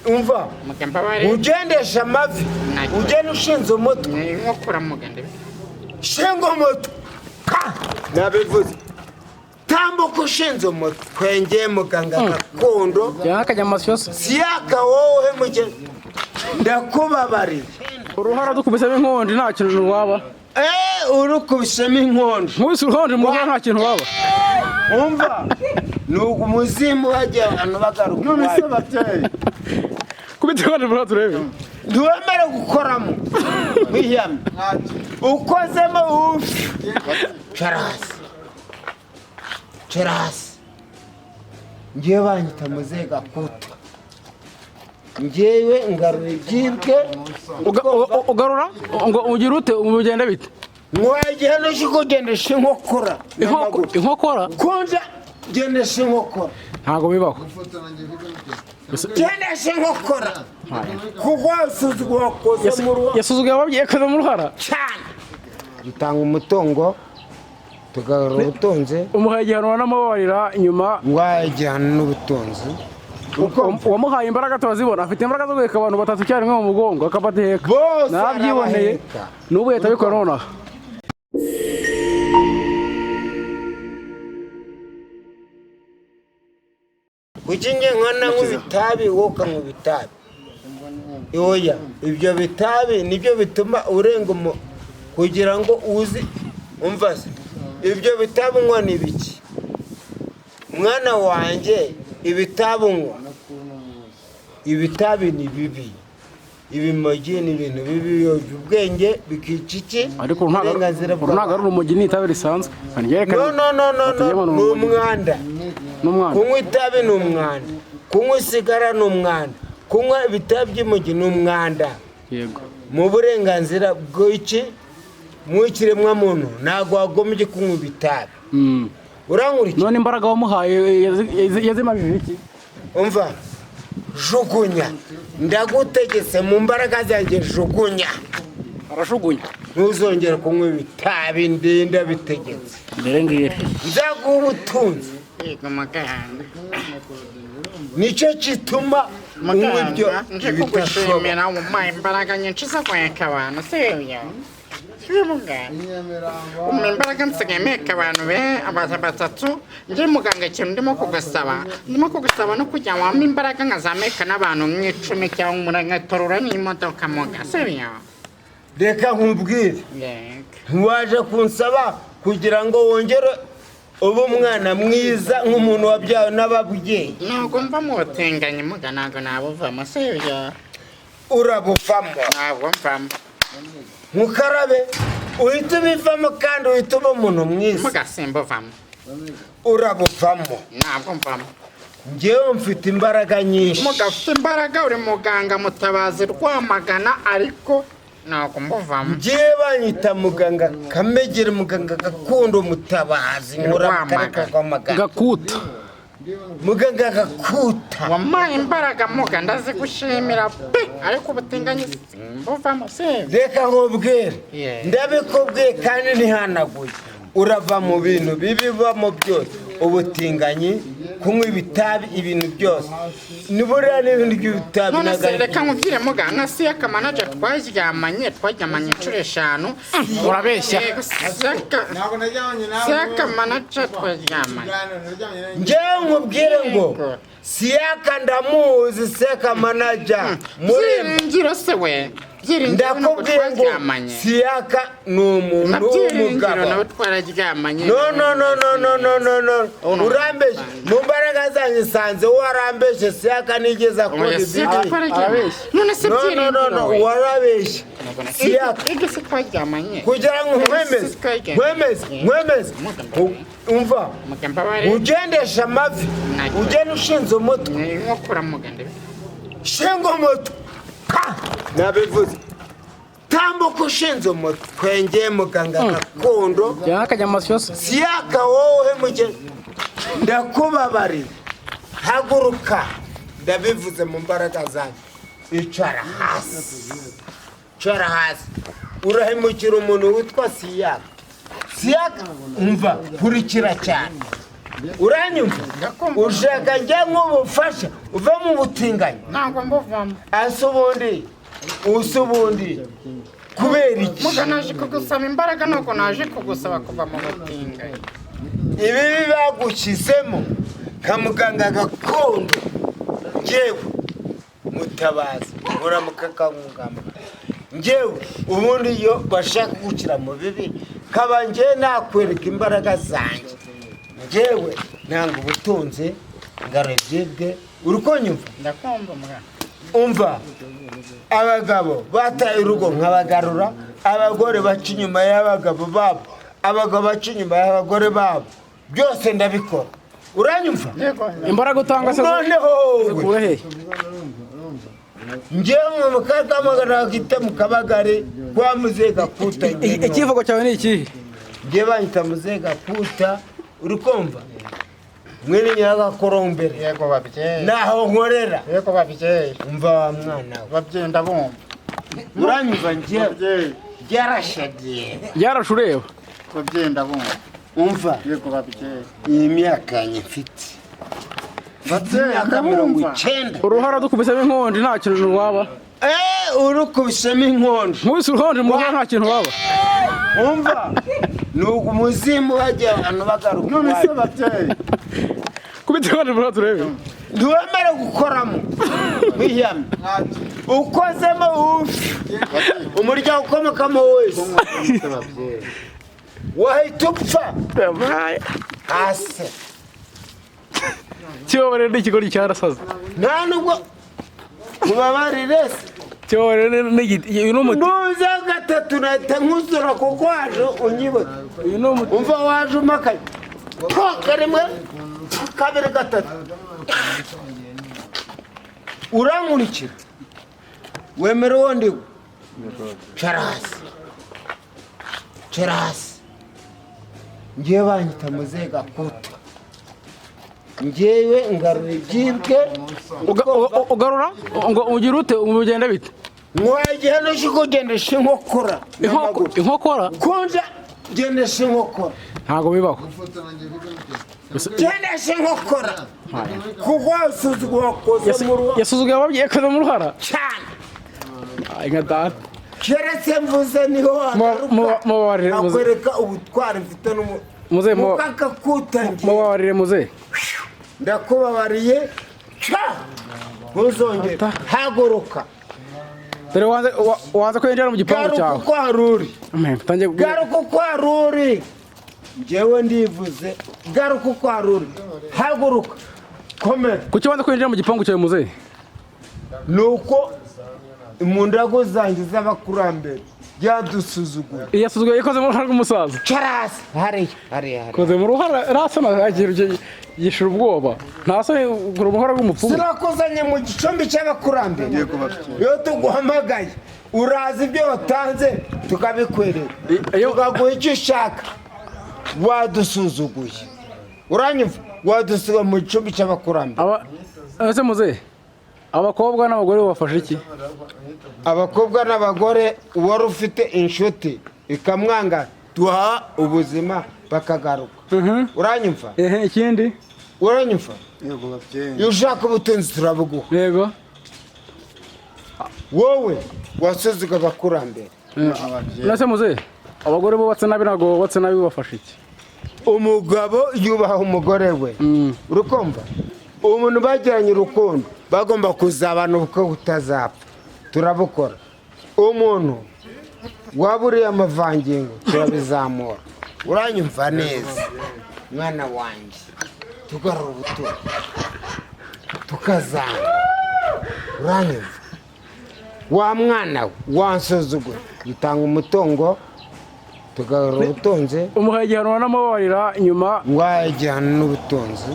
umva ugendesha amavi ugenda ushinze umutwe nkokora mugande shinga umutwe nabivuze tambuka ushinze umutwe kwengeye muganga gakondo yakajyamasyoso siyaka wowe mugende ndakubabarira uruhara dukubisemo inkonje nta kintu waba urukubisemo inkonje nkubise uruhonje mu nta kintu waba umva nuko umuzimu hajya abantu bagaruka none se bateye kubitwara muri turebe ntiwemere gukoramo wihiyame ukozemo ufi carasi ngewe banyita muzehe gakuta ngewe ngarura ibyibwe ugarura ngo ugira ute umugenda bite mwagiye n'ushye kugendesha inkokora inkokora kunja gendesha inkokora ntago bibaho gendesha inkokora kuko yasuzugura wakoze mu ruhara yasuzuguye ababyeyi koze mu ruhara cyane dutanga umutungo tugarura ubutunzi umuhaye igihano n'amababarira inyuma waye igihano n'ubutunzi wamuhaye imbaraga turazibona afite imbaraga zo guheka abantu batatu cyane mu mugongo akabateka nabyiboneye n'ubu leta bikora nonaha kukinge nkana nk'ibitabi woka nk'ibitabi oya ibyo bitabi nibyo bituma urenga kugira ngo uzi umva se ibyo bitabi unywa ni biki mwana wanjye ibitabi unywa ibitabi ni bibi ibimogi ni ibintu bibi biyoje ubwenge bikica iki ariko ntago ari urumogi ni itabi risanzwe no ni umwanda kunywa itabi ni umwanda kunywa isigara ni umwanda kunywa ibitabi by'imogi ni umwanda yego mu burenganzira bw'iki mw'ikiremwa muntu ntago wagombye kunywa ibitabi urankurikira none imbaraga wamuhaye yazimajije iki umva jugunya ndagutegetse mu mbaraga zanjye jugunya arashugunya ntuzongere kunywa ibitabi ndinda bitegetse mbere ngire nzaguha ubutunzi nicyo gituma unywa ibyo kugushimira umuhaye imbaraga nyinshi zo guheka abantu sibyo imbaraga nsigaye mpeka abantu batatu njye muganga ikintu ndimo kugusaba no kujya wampa imbaraga nkazameka n'abantu nk'icumi cyangwa nkatorora n'imodoka muga sibyo reka nkubwire ntiwaje kunsaba kugira ngo wongere ube umwana mwiza nk'umuntu wabyawe n'ababyeyi ntabwo mva mu butinganyi muga ntabwo nabuvamo sibyo urabuvamo ntabwo mvamo mukarabe uhita ubivamo kandi uhita uba umuntu mwiza mugasimba uvamo urabuvamo ntabwo mvamo ngewe mfite imbaraga nyinshi mugafite imbaraga uri muganga mutabazi Rwamagana ariko ntabwo mbuvamo ngewe banyita muganga kamegere muganga gakondo mutabazi nkora mu karere ka Rwamagana gakuta muganga gakuta wampaye imbaraga muga ndazi gushimira pe ariko ubutinganyi mbuvamo se reka nkubwire ndabikubwiye kandi ntihanaguye urava mu bintu bibibamo byose ubutinganyi kunywa ibitabi ibintu byose nibura n'ibindi by'ibitabi none se reka nkubwire muga nka siyaka manager twaryamanye inshuro 5 urabeshya siyaka manager twaryamanye ngewe nkubwire ngo siyaka ndamuzi siyaka manager Byiringiro se we ndakubwiye ngo siyaka ni umuntu w'umugabo nawe twararyamanye no urambeshye mu mbaraga zanjye sanze warambeshye siyaka nigeze akora iby'ibi none se no warabeshye siyaka igise twaryamanye kugira ngo mwemeze umva ugendesha amavi ugenda ushinze umutwe nkokora mugande shinga umutwe nabivuze tambuka ushinze umutwe kwengeye muganga gakondo yakajyamasyoso siyaka wowe mugende ndakubabarira haguruka ndabivuze mu mbaraga zanjye icara hasi urahemukira umuntu witwa siyaka umva kurikira cyane uranyumva ushaka njya nk'ubufasha uve mu butinganyi ntabwo mbuvamo ubundi kubera iki muga naje kugusaba imbaraga nuko naje kugusaba kuva mu butinganyi ibi bagushyizemo nka muganga gakondo njyewe mutabazi muramukakangugama njyewe ubundi iyo bashaka gukira mu bibi kaba njyewe nakwereka imbaraga zanjye njyewe nanga ubutunzi ngarebyibwe uri konyumva ndakumva muga umva abagabo bataye urugo nkabagarura abagore baca inyuma y'abagabo babo abagabo baca inyuma y'abagore babo byose ndabikora uranyumva imbaraga utanga se noneho zikura hehe njyewe mu mukakamagana gite mu kabagari kwa muzehe gakuta ikivugo cyawe ni ikihe njyewe banyita muzehe gakuta uri kumva mwene nyiragakorombere yego babyeyi naho nkorera yego babyeyi umva wa mwana we babyeyi ndabumva uranyumva njyewe byarashadiye byarashureba babyeyi ndabumva umva yego babyeyi iyi myaka yanjye mfite imyaka 90 uruhara dukubisemo inkonji nta kintu waba urukubisemo inkonji nkubise uruhonje mu ruhara nta kintu waba umva ni umuzimu wajya abantu bagaruka none se babyeyi kubita inkonji muri turebe ntiwemere gukoramo wihiyame ukozemo ufi umuryango ukomokamo wese wahita upfa hasi kibabarire n'ikigori cyarasaze nta nubwo mubabarire se kibabarire n'igiti uyu ni umuti nuza gatatu nahita nkuzura kuko waje unyibuka uyu ni umuti umva waje umakaye koga rimwe kabiri gatatu urankurikira wemera uwo ndiwe carasi ngiye banyita muzehe gakuta njyewe ngarura ibyibwe ugarura ngo ugira ute umugenda bite mwagiye n'ushi kugendesha inkokora inkokora kunja gendesha inkokora ntabwo bibaho gendesha inkokora kuko wasuzugura wakoze mu ruhara yasuzuguye ababyeyi akaza mu ruhara cyane nka data keretse mvuze niho mubabarire akwereka ubutwari mfite muzehe mukakakutangiye mubabarire muzehe ndakubabariye ntuzongere haguruka dore wanze kwinjira mu gipangu cyawe garuka uko haruri garuka uko haruri njyewe ndivuze garuka uko haruri haguruka komera kuki wanze kwinjira mu gipangu cyawe muzehe nuko imundago zanjye z'abakurambere byadusuzuguye yasuzuguye ikoze mu ruhara rw'umusaza carasi hariya koze mu ruhara rasana yishira ubwoba ntasone ku ruhara rw'umupfumu sirakuzanye mu gicumbi cy'abakurambere iyo tuguhamagaye uraza ibyo watanze tukabikwerera tukaguha icyo ushaka wadusuzuguye uranyumva wadusuga mu gicumbi cy'abakurambere ese muzehe abakobwa n'abagore bafashe iki abakobwa n'abagore uwari ufite inshuti ikamwanga duha ubuzima bakagaruka uranyumva ikindi uranyumva iyo ushaka ubutunzi turabuguha yego wowe wasuzuga abakurambere nase muzehe abagore bubatse nabi ntabwo bubatse nabi bafashe iki umugabo yubaha umugore we urukumva umuntu bagiranye urukundo bagomba kuzabana ubukwe butazapfa turabukora umuntu waburiye amavangingo turabizamura uranyumva neza mwana wanjye tugarura ubutunzi tukazana uranyumva wa mwana we wansuzugura dutanga umutungo tugarura ubutunzi umuhaye igihano n'amabarira inyuma wajyana n'ubutunzi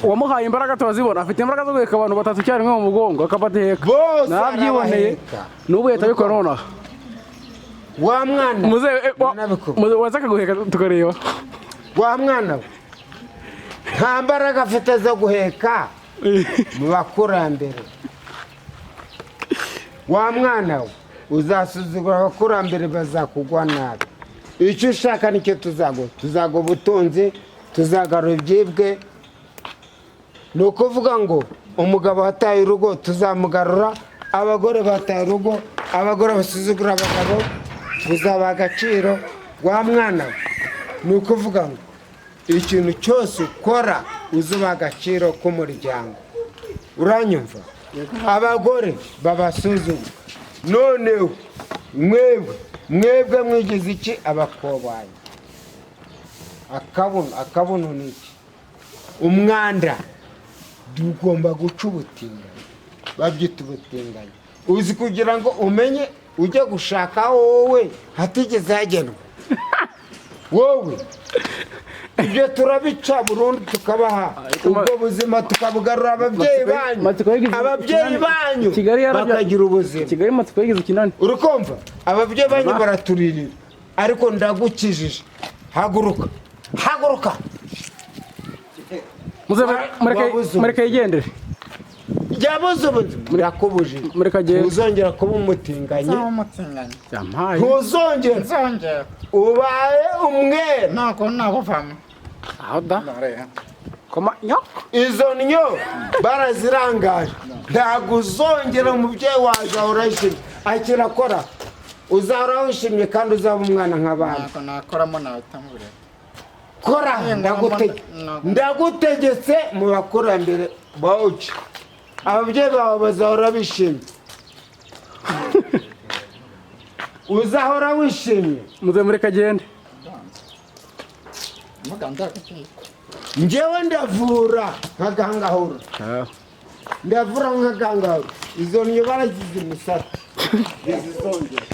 wamuhaye imbaraga turazibona afite imbaraga zo guheka abantu batatu icyarimwe mu mugongo akabateka nabyiboneye n'ubu leta abikora nonaha wa mwana muzehe waza akaguheka tukareba wa mwana we nta mbaraga afite zo guheka mu bakurambere wa mwana we uzasuzugura abakurambere bazakugwa nabi icyo ushaka nicyo tuzaguha ubutunzi tuzagarura ibyibwe ni ukuvuga ngo umugabo wataye urugo tuzamugarura, abagore bataye urugo, abagore basuzugura abagabo tuzaba agaciro. Wa mwana we, ni ukuvuga ngo ikintu cyose ukora uzuba agaciro k'umuryango. Uranyumva? Abagore babasuzugura, noneho mwebwe mwigize iki? Abakobanyi. Akabuno ni iki? Umwanda. Tugomba guca ubutinganyi, babyita ubutinganyi. Uzi kugira ngo umenye ujye gushaka wowe hatigeze hagenwa. Wowe ibyo turabica burundu tukabaha ubwo buzima tukabugarura ababyeyi banyu bakagira ubuzima. Kigali Matsiko yigize ikinani. Urukumva? Ababyeyi banyu baraturirira, ariko ndagukijije. Haguruka. Mureke yigendere. Yabuze ubuzima yakubujije. Ntuzongera kuba umutinganyi. Ntuzongera. Ubaye umwere. Ntabwo nabuvamo. Aho da. Koma nyoko. Izo nyo barazirangaje. Ntabwo uzongera umubyeyi waje urashimye. Akirakora. Uzahora wishimye kandi uzaba umwana nk'abandi. Ntabwo nakoramo nabitamure. Kora ndagutegetse mu bakurambere bawuci. Ababyeyi bawe bazahora bishimye. Uzahora wishimye. Muze mureka agende. Njyewe ndavura nk'agangahura. Ndavura nk'agangahura. Izo nyo baragize imisatsi. Zizongera.